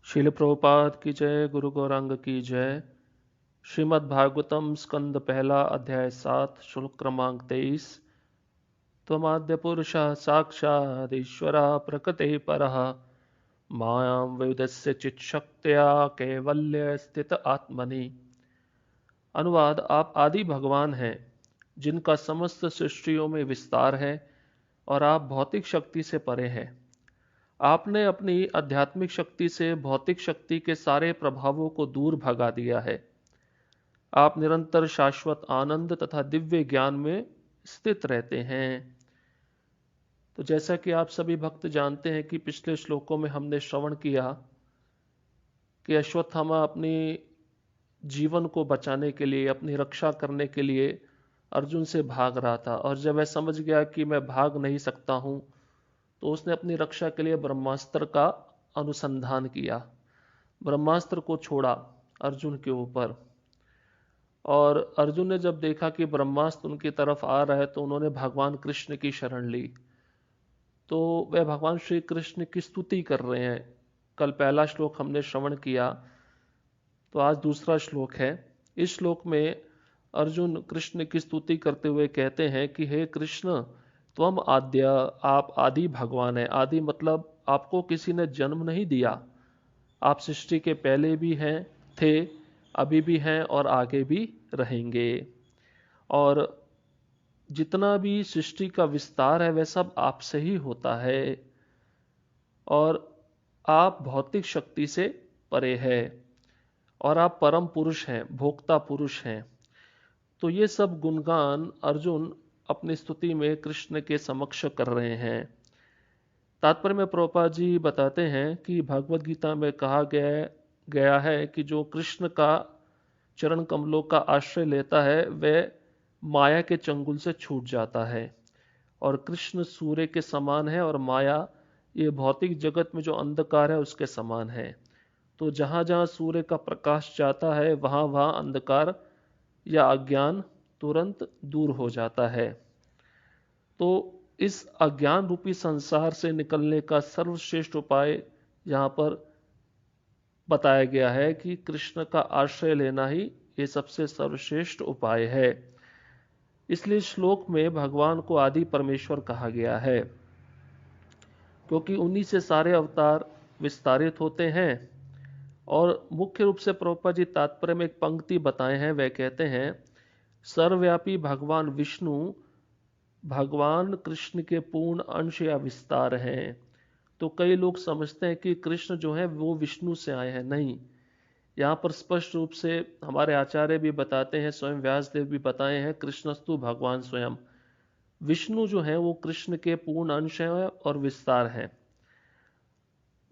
शिल प्रभुपाद की जय। गुरु गौरांग की जय। श्रीमद् भागवतम स्कंद पहला अध्याय 7 श्लोक क्रमांक 23। त्वमाद्य पुरुषः साक्षात् ईश्वरः प्रकृते परः मायां वेदस्य चित्शक्त्या कैवल्य स्थित आत्मनि। अनुवाद। आप आदि भगवान हैं जिनका समस्त सृष्टियों में विस्तार है और आप भौतिक शक्ति से परे हैं। आपने अपनी आध्यात्मिक शक्ति से भौतिक शक्ति के सारे प्रभावों को दूर भगा दिया है। आप निरंतर शाश्वत आनंद तथा दिव्य ज्ञान में स्थित रहते हैं। तो जैसा कि आप सभी भक्त जानते हैं कि पिछले श्लोकों में हमने श्रवण किया कि अश्वत्थामा अपनी जीवन को बचाने के लिए, अपनी रक्षा करने के लिए अर्जुन से भाग रहा था, और जब वह समझ गया कि मैं भाग नहीं सकता हूं तो उसने अपनी रक्षा के लिए ब्रह्मास्त्र का अनुसंधान किया। ब्रह्मास्त्र को छोड़ा अर्जुन के ऊपर, और अर्जुन ने जब देखा कि ब्रह्मास्त्र उनकी तरफ आ रहा है तो उन्होंने भगवान कृष्ण की शरण ली। तो वह भगवान श्री कृष्ण की स्तुति कर रहे हैं। कल पहला श्लोक हमने श्रवण किया, तो आज दूसरा श्लोक है। इस श्लोक में अर्जुन कृष्ण की स्तुति करते हुए कहते हैं कि हे कृष्ण, त्वम आद्य, आप आदि भगवान हैं। आदि मतलब आपको किसी ने जन्म नहीं दिया। आप सृष्टि के पहले भी हैं, थे, अभी भी हैं और आगे भी रहेंगे। और जितना भी सृष्टि का विस्तार है वह सब आपसे ही होता है, और आप भौतिक शक्ति से परे हैं, और आप परम पुरुष हैं, भोक्ता पुरुष हैं। तो ये सब गुणगान अर्जुन अपनी स्तुति में कृष्ण के समक्ष कर रहे हैं। तात्पर्य में प्रभुपाद जी बताते हैं कि भगवद गीता में कहा गया है कि जो कृष्ण का चरण कमलों का आश्रय लेता है वह माया के चंगुल से छूट जाता है। और कृष्ण सूर्य के समान है और माया ये भौतिक जगत में जो अंधकार है उसके समान है। तो जहां जहां सूर्य का प्रकाश जाता है वहां वहां अंधकार या अज्ञान तुरंत दूर हो जाता है। तो इस अज्ञान रूपी संसार से निकलने का सर्वश्रेष्ठ उपाय यहाँ पर बताया गया है कि कृष्ण का आश्रय लेना ही ये सबसे सर्वश्रेष्ठ उपाय है। इसलिए श्लोक में भगवान को आदि परमेश्वर कहा गया है, क्योंकि उन्हीं से सारे अवतार विस्तारित होते हैं। और मुख्य रूप से प्रभुपाद जी तात्पर्य में एक पंक्ति बताए हैं, वह कहते हैं सर्वव्यापी भगवान विष्णु भगवान कृष्ण के पूर्ण अंश या विस्तार हैं। तो कई लोग समझते हैं कि कृष्ण जो है वो विष्णु से आए हैं। नहीं, यहाँ पर स्पष्ट रूप से हमारे आचार्य भी बताते हैं, स्वयं व्यासदेव भी बताए हैं, कृष्णस्तु भगवान स्वयं। विष्णु जो है वो कृष्ण के पूर्ण अंश है और विस्तार है।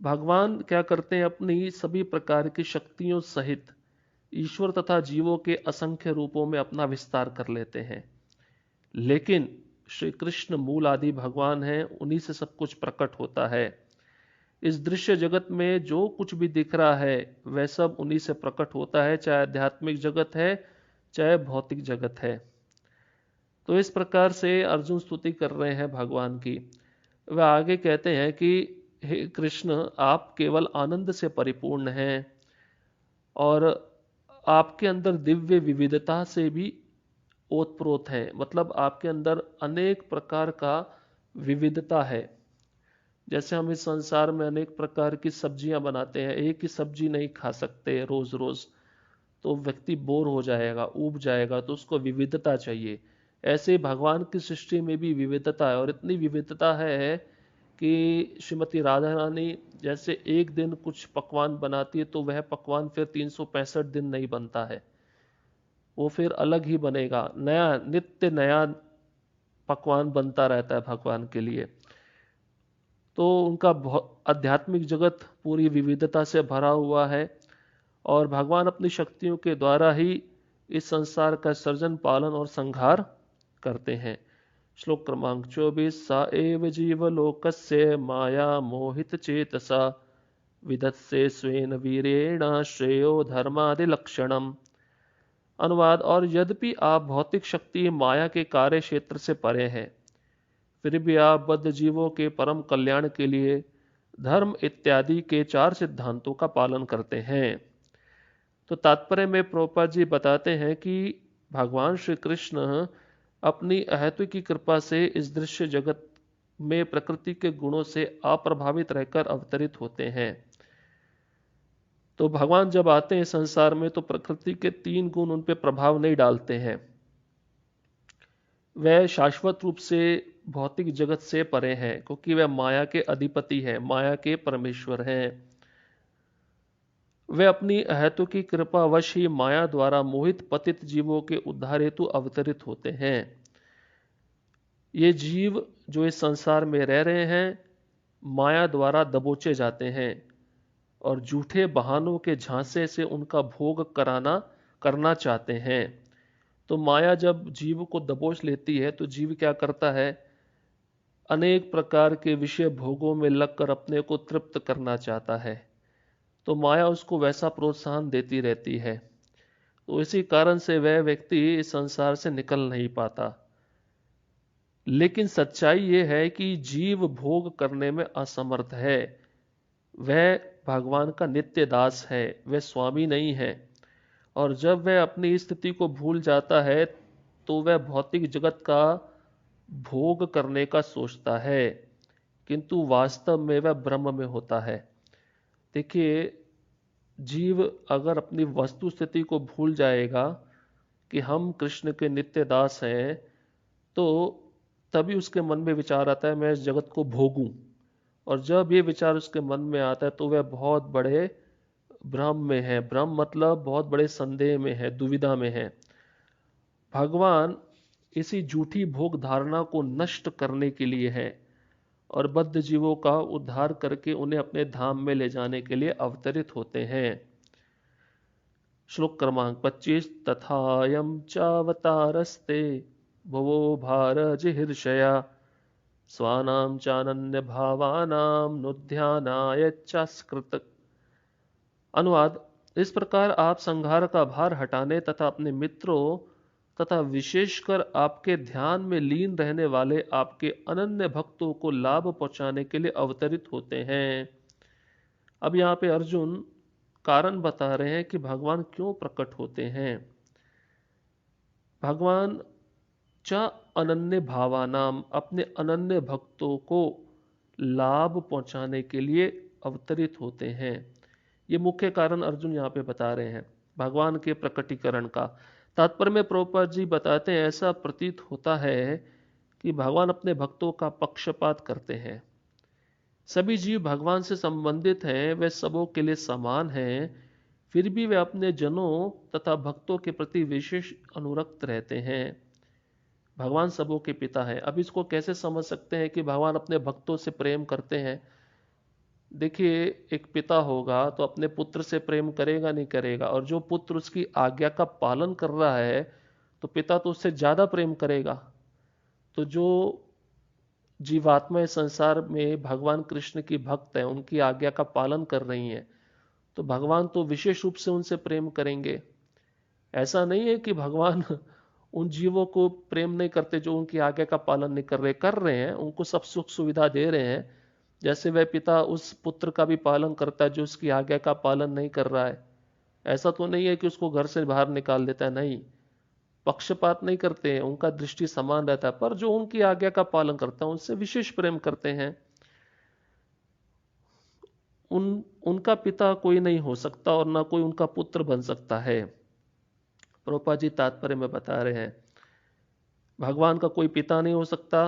भगवान क्या करते हैं, अपनी सभी प्रकार की शक्तियों सहित ईश्वर तथा जीवों के असंख्य रूपों में अपना विस्तार कर लेते हैं। लेकिन श्री कृष्ण मूल आदि भगवान हैं, उन्हीं से सब कुछ प्रकट होता है। इस दृश्य जगत में जो कुछ भी दिख रहा है वह सब उन्हीं से प्रकट होता है, चाहे आध्यात्मिक जगत है चाहे भौतिक जगत है। तो इस प्रकार से अर्जुन स्तुति कर रहे हैं भगवान की। वह आगे कहते हैं कि हे कृष्ण, आप केवल आनंद से परिपूर्ण हैं और आपके अंदर दिव्य विविधता से भी ओतप्रोत है। मतलब आपके अंदर अनेक प्रकार का विविधता है। जैसे हम इस संसार में अनेक प्रकार की सब्जियां बनाते हैं, एक ही सब्जी नहीं खा सकते रोज रोज, तो व्यक्ति बोर हो जाएगा, ऊब जाएगा, तो उसको विविधता चाहिए। ऐसे ही भगवान की सृष्टि में भी विविधता है, और इतनी विविधता है कि श्रीमती राधा रानी जैसे एक दिन कुछ पकवान बनाती है तो वह पकवान फिर 365 दिन नहीं बनता है, वो फिर अलग ही बनेगा, नया नित्य नया पकवान बनता रहता है भगवान के लिए। तो उनका आध्यात्मिक जगत पूरी विविधता से भरा हुआ है, और भगवान अपनी शक्तियों के द्वारा ही इस संसार का सर्जन, पालन और संहार करते हैं। श्लोक क्रमांक 24। सा एव जीवलोकस्य माया मोहित चेतसा विदत्से स्वेन वीरेण श्रेयो धर्मादिलक्षणम। अनुवाद। और यद्यपि आप भौतिक शक्ति माया के कार्य क्षेत्र से परे हैं, फिर भी आप बद्ध जीवों के परम कल्याण के लिए धर्म इत्यादि के 4 सिद्धांतों का पालन करते हैं। तो तात्पर्य में प्रभुपाद जी बताते हैं कि भगवान श्री कृष्ण अपनी अहेतु की कृपा से इस दृश्य जगत में प्रकृति के गुणों से अप्रभावित रहकर अवतरित होते हैं। तो भगवान जब आते हैं संसार में तो प्रकृति के 3 गुण उन पर प्रभाव नहीं डालते हैं। वह शाश्वत रूप से भौतिक जगत से परे हैं, क्योंकि वह माया के अधिपति हैं, माया के परमेश्वर हैं। वे अपनी अहेतु की कृपावश ही माया द्वारा मोहित पतित जीवों के उद्धार हेतु अवतरित होते हैं। ये जीव जो इस संसार में रह रहे हैं माया द्वारा दबोचे जाते हैं और झूठे बहानों के झांसे से उनका भोग करना चाहते हैं। तो माया जब जीव को दबोच लेती है तो जीव क्या करता है, अनेक प्रकार के विषय भोगों में लगकर अपने को तृप्त करना चाहता है। तो माया उसको वैसा प्रोत्साहन देती रहती है। तो इसी कारण से वह व्यक्ति इस संसार से निकल नहीं पाता। लेकिन सच्चाई यह है कि जीव भोग करने में असमर्थ है। वह भगवान का नित्य दास है, वह स्वामी नहीं है। और जब वह अपनी स्थिति को भूल जाता है तो वह भौतिक जगत का भोग करने का सोचता है, किंतु वास्तव में वह ब्रह्म में होता है। देखिए, जीव अगर अपनी वस्तु स्थिति को भूल जाएगा कि हम कृष्ण के नित्य दास हैं, तो तभी उसके मन में विचार आता है मैं इस जगत को भोगूं। और जब ये विचार उसके मन में आता है तो वह बहुत बड़े भ्रम में है। भ्रम मतलब बहुत बड़े संदेह में है, दुविधा में है। भगवान इसी झूठी भोग धारणा को नष्ट करने के लिए है और बद्ध जीवों का उद्धार करके उन्हें अपने धाम में ले जाने के लिए अवतरित होते हैं। श्लोक क्रमांक 25। तथायं चावतारस्ते भुवो भारजिहर्षया स्वानां चानन्य भावानां नुध्यानाय चास्कृत। अनुवाद: इस प्रकार आप संहार का भार हटाने तथा अपने मित्रों तथा विशेषकर आपके ध्यान में लीन रहने वाले आपके अनन्य भक्तों को लाभ पहुंचाने के लिए अवतरित होते हैं। अब यहाँ पे अर्जुन कारण बता रहे हैं कि भगवान क्यों प्रकट होते हैं। भगवान च अनन्य भावानाम, अपने अनन्य भक्तों को लाभ पहुंचाने के लिए अवतरित होते हैं। ये मुख्य कारण अर्जुन यहाँ पे बता रहे हैं भगवान के प्रकटीकरण का। तात्पर्य में प्रभुपाद जी बताते हैं ऐसा प्रतीत होता है कि भगवान अपने भक्तों का पक्षपात करते हैं। सभी जीव भगवान से संबंधित हैं, वे सबों के लिए समान हैं, फिर भी वे अपने जनों तथा भक्तों के प्रति विशेष अनुरक्त रहते हैं। भगवान सबों के पिता हैं। अब इसको कैसे समझ सकते हैं कि भगवान अपने भक्तों से प्रेम करते हैं। देखिए, एक पिता होगा तो अपने पुत्र से प्रेम करेगा नहीं करेगा, और जो पुत्र उसकी आज्ञा का पालन कर रहा है तो पिता तो उससे ज्यादा प्रेम करेगा। तो जो जीवात्माएं संसार में भगवान कृष्ण की भक्त हैं, उनकी आज्ञा का पालन कर रही हैं, तो भगवान तो विशेष रूप से उनसे प्रेम करेंगे। ऐसा नहीं है कि भगवान उन जीवों को प्रेम नहीं करते जो उनकी आज्ञा का पालन नहीं कर रहे हैं, उनको सब सुख सुविधा दे रहे हैं। जैसे वह पिता उस पुत्र का भी पालन करता है जो उसकी आज्ञा का पालन नहीं कर रहा है। ऐसा तो नहीं है कि उसको घर से बाहर निकाल देता है, नहीं, पक्षपात नहीं करते हैं, उनका दृष्टि समान रहता है। पर जो उनकी आज्ञा का पालन करता है उनसे विशेष प्रेम करते हैं। उनका पिता कोई नहीं हो सकता और ना कोई उनका पुत्र बन सकता है। प्रभुपाद जी तात्पर्य में बता रहे हैं भगवान का कोई पिता नहीं हो सकता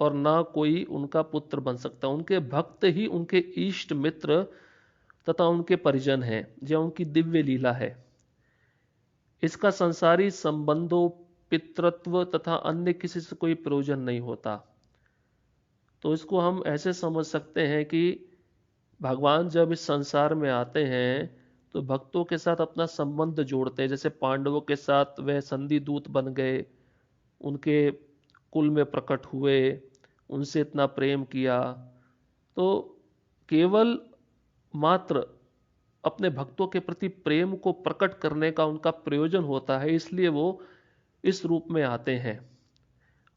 और ना कोई उनका पुत्र बन सकता। उनके भक्त ही उनके इष्ट मित्र तथा उनके परिजन हैं, जो उनकी दिव्य लीला है। इसका संसारी संबंधों, पितृत्व तथा अन्य किसी से कोई प्रयोजन नहीं होता। तो इसको हम ऐसे समझ सकते हैं कि भगवान जब इस संसार में आते हैं तो भक्तों के साथ अपना संबंध जोड़ते हैं। जैसे पांडवों के साथ वह संधि दूत बन गए, उनके कुल में प्रकट हुए, उनसे इतना प्रेम किया। तो केवल मात्र अपने भक्तों के प्रति प्रेम को प्रकट करने का उनका प्रयोजन होता है, इसलिए वो इस रूप में आते हैं।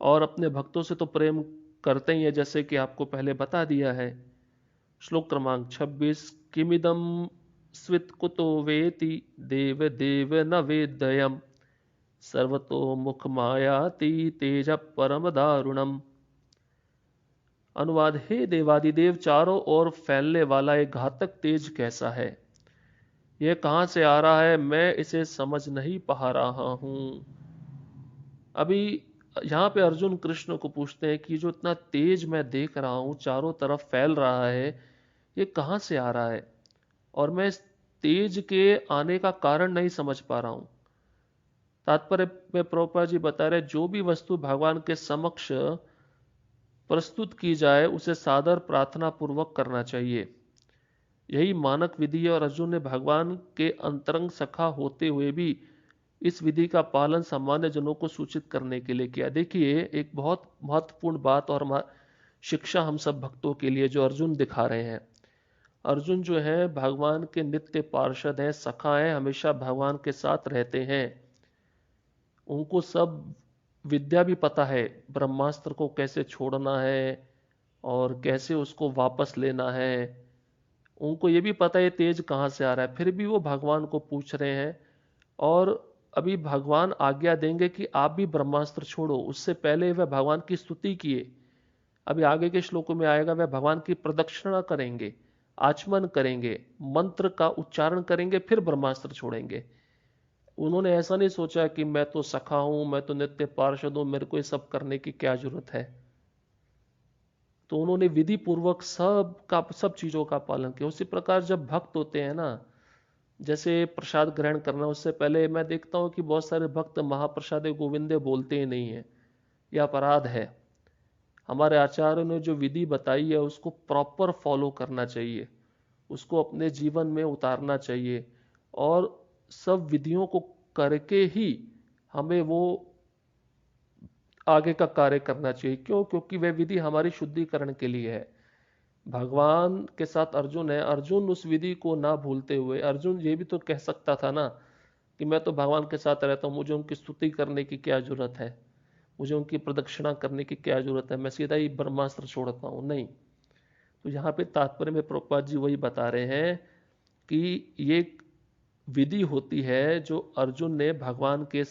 और अपने भक्तों से तो प्रेम करते ही हैं, जैसे कि आपको पहले बता दिया है। श्लोक क्रमांक 26। किमिदं स्वित् कुतो वेति देव देव न वेद्यम् सर्वतो मुख मायाति तेज परम दारुणम। अनुवाद: हे देवादिदेव, चारों ओर फैलने वाला एक घातक तेज कैसा है? यह कहां से आ रहा है? मैं इसे समझ नहीं पा रहा हूं। अभी यहाँ पे अर्जुन कृष्ण को पूछते हैं कि जो इतना तेज मैं देख रहा हूं, चारों तरफ फैल रहा है, ये कहां से आ रहा है? और मैं इस तेज के आने का कारण नहीं समझ पा रहा हूं। तात्पर्य में प्रभुपाद जी बता रहे, जो भी वस्तु भगवान के समक्ष प्रस्तुत की जाए उसे सादर प्रार्थना पूर्वक करना चाहिए। यही मानक विधि है और अर्जुन ने भगवान के अंतरंग सखा होते हुए भी इस विधि का पालन सामान्य जनों को सूचित करने के लिए किया। देखिए, एक बहुत महत्वपूर्ण बात और शिक्षा हम सब भक्तों के लिए जो अर्जुन दिखा रहे हैं। अर्जुन जो है भगवान के नित्य पार्षद हैं, सखा हैं, हमेशा भगवान के साथ रहते हैं। उनको सब विद्या भी पता है, ब्रह्मास्त्र को कैसे छोड़ना है और कैसे उसको वापस लेना है। उनको ये भी पता है तेज कहाँ से आ रहा है, फिर भी वो भगवान को पूछ रहे हैं। और अभी भगवान आज्ञा देंगे कि आप भी ब्रह्मास्त्र छोड़ो, उससे पहले वह भगवान की स्तुति किए। अभी आगे के श्लोकों में आएगा, वह भगवान की प्रदक्षिणा करेंगे, आचमन करेंगे, मंत्र का उच्चारण करेंगे, फिर ब्रह्मास्त्र छोड़ेंगे। उन्होंने ऐसा नहीं सोचा कि मैं तो सखा हूं, मैं तो नित्य पार्षद हूं, मेरे को ये सब करने की क्या जरूरत है। तो उन्होंने विधि पूर्वक सब चीजों का पालन किया। उसी प्रकार जब भक्त होते हैं ना, जैसे प्रसाद ग्रहण करना, उससे पहले मैं देखता हूं कि बहुत सारे भक्त महाप्रसादे गोविंदे बोलते ही नहीं है। यह अपराध है। हमारे आचार्यों ने जो विधि बताई है उसको प्रॉपर फॉलो करना चाहिए, उसको अपने जीवन में उतारना चाहिए और सब विधियों को करके ही हमें वो आगे का कार्य करना चाहिए। क्यों? क्योंकि वह विधि हमारी शुद्धिकरण के लिए है। भगवान के साथ अर्जुन है, अर्जुन उस विधि को ना भूलते हुए, अर्जुन ये भी तो कह सकता था ना कि मैं तो भगवान के साथ रहता हूँ, मुझे उनकी स्तुति करने की क्या जरूरत है, मुझे उनकी प्रदक्षिणा करने की क्या जरूरत है, मैं सीधा ही ब्रह्मास्त्र छोड़ता हूँ। नहीं। तो यहाँ पे तात्पर्य में प्रभुपाद जी वही बता रहे हैं कि ये विधि होती है जो अर्जुन ने भगवान के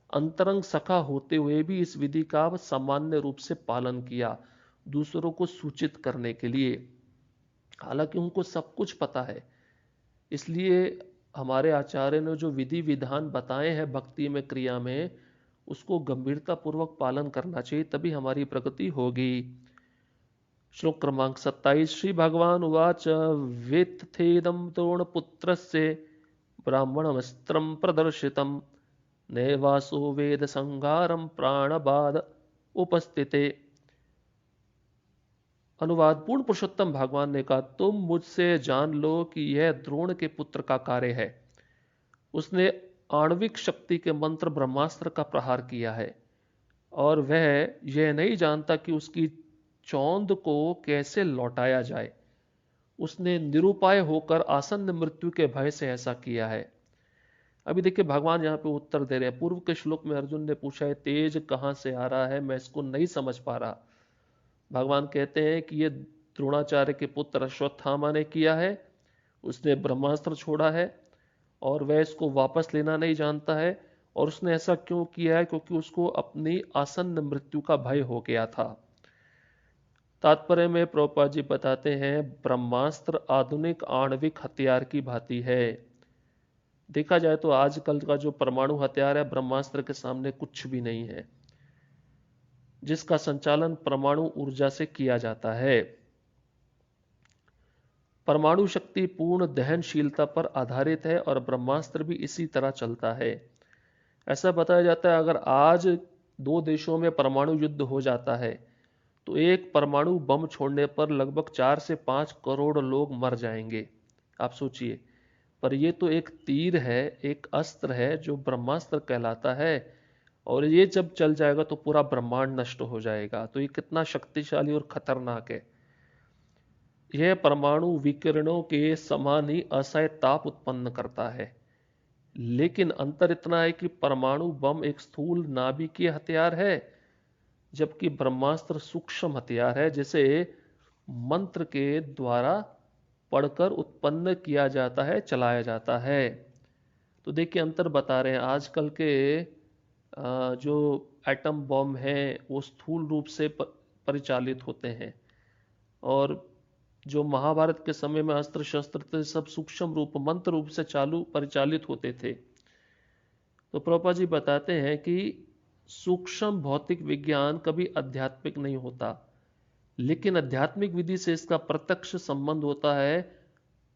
अंतरंग सखा होते हुए भी इस विधि का सामान्य रूप से पालन किया, दूसरों को सूचित करने के लिए। हालांकि उनको सब कुछ पता है, इसलिए हमारे आचार्य ने जो विधि विधान बताए हैं भक्ति में, क्रिया में, उसको गंभीरता पूर्वक पालन करना चाहिए, तभी हमारी प्रगति होगी। श्लोक क्रमांक 27। श्री भगवान उवाच वेत्थेदं द्रोणपुत्रस्य ब्राह्मणमस्त्रं प्रदर्शितं नैवासो वेद संहारं प्राणबाद उपस्थिते। अनुवाद: पूर्ण पुरुषोत्तम भगवान ने कहा, तुम मुझसे जान लो कि यह द्रोण के पुत्र का कार्य है। उसने आणविक शक्ति के मंत्र ब्रह्मास्त्र का प्रहार किया है और वह यह नहीं जानता कि उसकी चौंद को कैसे लौटाया जाए। उसने निरुपाय होकर आसन्न मृत्यु के भय से ऐसा किया है। अभी देखिए भगवान यहाँ पे उत्तर दे रहे हैं। पूर्व के श्लोक में अर्जुन ने पूछा है तेज कहां से आ रहा है, मैं इसको नहीं समझ पा रहा। भगवान कहते हैं कि ये द्रोणाचार्य के पुत्र अश्वत्थामा ने किया है, उसने ब्रह्मास्त्र छोड़ा है और वह इसको वापस लेना नहीं जानता है। और उसने ऐसा क्यों किया है? क्योंकि उसको अपनी आसन्न मृत्यु का भय हो गया था। तात्पर्य में प्रभुपाद जी बताते हैं, ब्रह्मास्त्र आधुनिक आणविक हथियार की भांति है। देखा जाए तो आजकल का जो परमाणु हथियार है, ब्रह्मास्त्र के सामने कुछ भी नहीं है, जिसका संचालन परमाणु ऊर्जा से किया जाता है। परमाणु शक्ति पूर्ण दहनशीलता पर आधारित है और ब्रह्मास्त्र भी इसी तरह चलता है। ऐसा बताया जाता है अगर आज दो देशों में परमाणु युद्ध हो जाता है तो एक परमाणु बम छोड़ने पर लगभग 4 से 5 करोड़ लोग मर जाएंगे। आप सोचिए। पर यह तो एक तीर है, एक अस्त्र है जो ब्रह्मास्त्र कहलाता है, और ये जब चल जाएगा तो पूरा ब्रह्मांड नष्ट हो जाएगा। तो ये कितना शक्तिशाली और खतरनाक है। यह परमाणु विकिरणों के समान ही असह्य ताप उत्पन्न करता है। लेकिन अंतर इतना है कि परमाणु बम एक स्थूल नाभिकीय हथियार है, जबकि ब्रह्मास्त्र सूक्ष्म हथियार है, जिसे मंत्र के द्वारा पढ़कर उत्पन्न किया जाता है, चलाया जाता है। तो देखिए अंतर बता रहे हैं। आजकल के जो एटम बॉम्ब हैं वो स्थूल रूप से परिचालित होते हैं, और जो महाभारत के समय में अस्त्र शस्त्र थे सब सूक्ष्म रूप मंत्र रूप से परिचालित होते थे। तो प्रभुपाद जी बताते हैं कि सूक्ष्म भौतिक विज्ञान कभी आध्यात्मिक नहीं होता, लेकिन आध्यात्मिक विधि से इसका प्रत्यक्ष संबंध होता है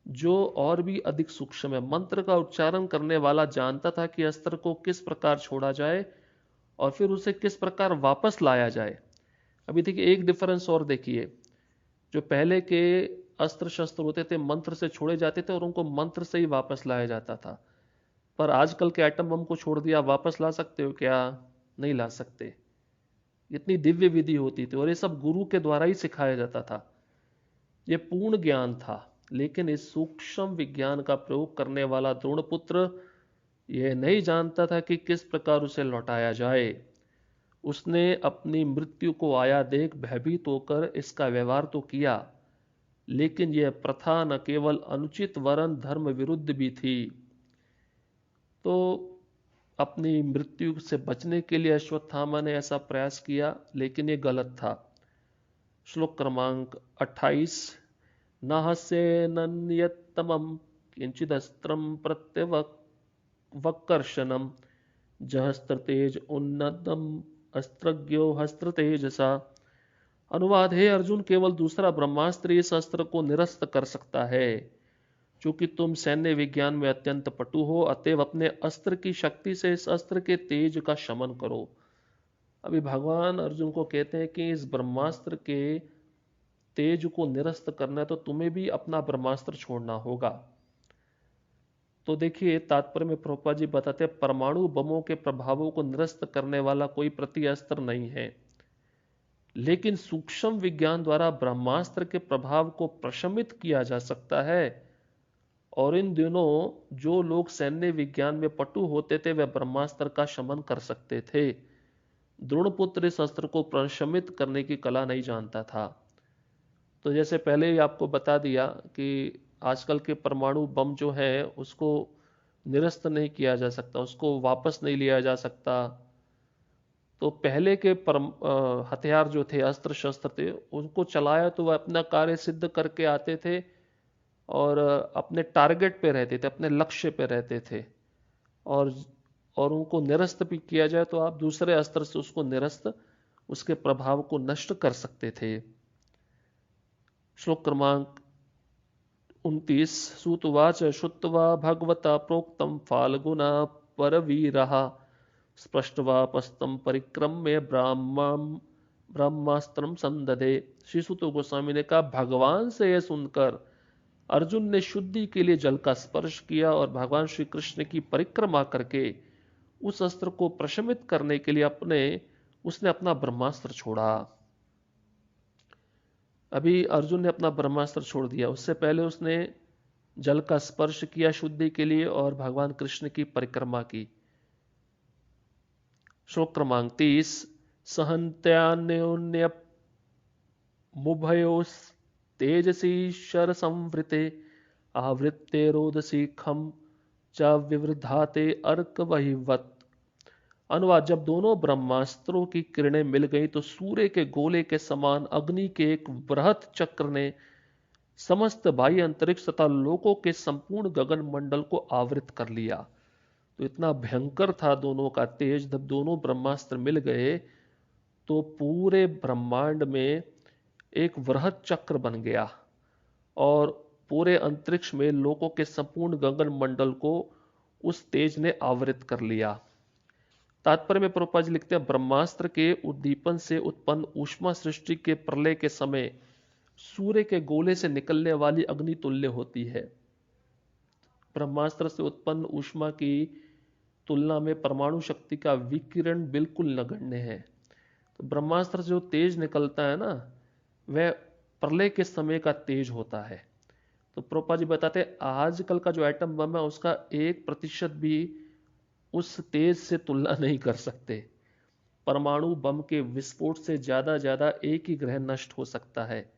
जो और भी अधिक सूक्ष्म है। मंत्र का उच्चारण करने वाला जानता था कि अस्त्र को किस प्रकार छोड़ा जाए और फिर उसे किस प्रकार वापस लाया जाए। अभी देखिए एक डिफरेंस और देखिए, जो पहले के अस्त्र शस्त्र होते थे मंत्र से छोड़े जाते थे और उनको मंत्र से ही वापस लाया जाता था, पर आजकल के एटम बम को छोड़ दिया, वापस ला सकते हो क्या? नहीं ला सकते। इतनी दिव्य विधि होती थी और ये सब गुरु के द्वारा ही सिखाया जाता था। ये पूर्ण ज्ञान था, लेकिन इस सूक्ष्म विज्ञान का प्रयोग करने वाला द्रोणपुत्र यह नहीं जानता था कि किस प्रकार उसे लौटाया जाए। उसने अपनी मृत्यु को आया देख भयभीत होकर इसका व्यवहार तो किया, लेकिन यह प्रथा न केवल अनुचित वरन धर्म विरुद्ध भी थी। तो अपनी मृत्यु से बचने के लिए अश्वत्थामा ने ऐसा प्रयास किया, लेकिन ये गलत था। श्लोक क्रमांक 28। नाहस्येनन्यत्तमं किंचिदस्त्रं प्रत्यवकर्षणं जहस्त्रतेज उन्नतम अस्त्रज्ञो हस्त्रतेजसा। अनुवाद: हे अर्जुन, केवल दूसरा ब्रह्मास्त्र इस अस्त्र को निरस्त कर सकता है। चूंकि तुम सैन्य विज्ञान में अत्यंत पटु हो, अतएव अपने अस्त्र की शक्ति से इस अस्त्र के तेज का शमन करो। अभी भगवान अर्जुन को कहते हैं कि इस ब्रह्मास्त्र के तेज को निरस्त करना है तो तुम्हें भी अपना ब्रह्मास्त्र छोड़ना होगा। तो देखिए तात्पर्य में प्रभुपाद जी बताते हैं, परमाणु बमों के प्रभावों को निरस्त करने वाला कोई प्रत्यस्त्र नहीं है, लेकिन सूक्ष्म विज्ञान द्वारा ब्रह्मास्त्र के प्रभाव को प्रशमित किया जा सकता है। और इन दिनों जो लोग सैन्य विज्ञान में पटु होते थे वे ब्रह्मास्त्र का शमन कर सकते थे। द्रोणपुत्र इस अस्त्र को प्रशमित करने की कला नहीं जानता था। तो जैसे पहले ही आपको बता दिया कि आजकल के परमाणु बम जो है उसको निरस्त नहीं किया जा सकता, उसको वापस नहीं लिया जा सकता। तो पहले के हथियार जो थे, अस्त्र शस्त्र थे, उनको चलाया तो वह अपना कार्य सिद्ध करके आते थे और अपने टारगेट पे रहते थे, अपने लक्ष्य पे रहते थे। और उनको निरस्त भी किया जाए तो आप दूसरे अस्त्र से उसको निरस्त, उसके प्रभाव को नष्ट कर सकते थे। श्लोक क्रमांक 29। सूतवाच श्रुत्वा भगवता प्रोक्तम फाल्गुना परवीरः स्पृष्ट्वा पस्तं परिक्रम्य ब्रह्मास्त्रम संदधे। श्री सूत गोस्वामी ने कहा, भगवान से यह सुनकर अर्जुन ने शुद्धि के लिए जल का स्पर्श किया और भगवान श्री कृष्ण की परिक्रमा करके उस अस्त्र को प्रशमित करने के लिए उसने अपना ब्रह्मास्त्र छोड़ा। अभी अर्जुन ने अपना ब्रह्मास्त्र छोड़ दिया, उससे पहले उसने जल का स्पर्श किया शुद्धि के लिए और भगवान कृष्ण की परिक्रमा की। श्लोक क्रमांक 30। सहन्त्यान्योन्य मुभयोस्तेजसी शर संवृते आवृत्ते रोदसी खम च विवृधाते अर्क वहिवत। अनुवाद: जब दोनों ब्रह्मास्त्रों की किरणें मिल गई तो सूर्य के गोले के समान अग्नि के एक बृहत चक्र ने समस्त बाह्य अंतरिक्ष तथा लोकों के संपूर्ण गगन मंडल को आवृत कर लिया। तो इतना भयंकर था दोनों का तेज। जब दोनों ब्रह्मास्त्र मिल गए तो पूरे ब्रह्मांड में एक वृहत चक्र बन गया और पूरे अंतरिक्ष में लोकों के संपूर्ण गगन मंडल को उस तेज ने आवृत कर लिया। तात्पर्य में प्रभुपाद जी लिखते हैं, ब्रह्मास्त्र के उद्दीपन से उत्पन्न ऊष्मा सृष्टि के प्रलय के समय सूर्य के गोले से निकलने वाली अग्नि तुल्य होती है। ब्रह्मास्त्र से उत्पन्न ऊष्मा की तुलना में परमाणु शक्ति का विकिरण बिल्कुल नगण्य है। तो ब्रह्मास्त्र जो तेज निकलता है ना, वह प्रलय के समय का तेज होता है। तो प्रभुपाद जी बताते हैं, आजकल का जो एटम बम है उसका 1% भी उस तेज से तुलना नहीं कर सकते। परमाणु बम के विस्फोट से ज्यादा एक ही ग्रह नष्ट हो सकता है,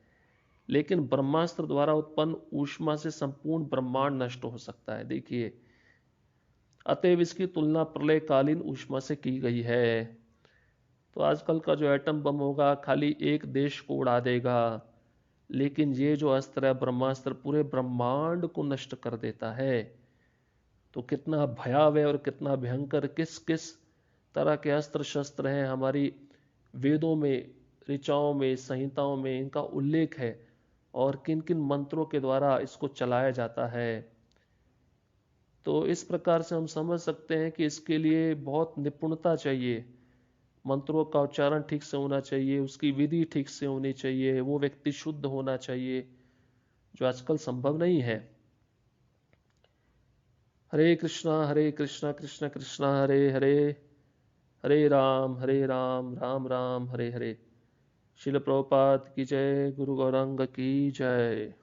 लेकिन ब्रह्मास्त्र द्वारा उत्पन्न ऊष्मा से संपूर्ण ब्रह्मांड नष्ट हो सकता है। देखिए, अतएव इसकी तुलना प्रलयकालीन ऊष्मा से की गई है। तो आजकल का जो एटम बम होगा खाली एक देश को उड़ा देगा, लेकिन ये जो अस्त्र है ब्रह्मास्त्र पूरे ब्रह्मांड को नष्ट कर देता है। तो कितना भयावह और कितना भयंकर, किस किस तरह के अस्त्र शस्त्र हैं हमारी वेदों में, ऋचाओं में, संहिताओं में इनका उल्लेख है, और किन किन मंत्रों के द्वारा इसको चलाया जाता है। तो इस प्रकार से हम समझ सकते हैं कि इसके लिए बहुत निपुणता चाहिए, मंत्रों का उच्चारण ठीक से होना चाहिए, उसकी विधि ठीक से होनी चाहिए, वो व्यक्ति शुद्ध होना चाहिए, जो आजकल संभव नहीं है। हरे कृष्णा कृष्ण कृष्ण हरे हरे, हरे राम राम राम हरे हरे। शिल प्रभुपाद की जय, गुरु गौरांग की जय।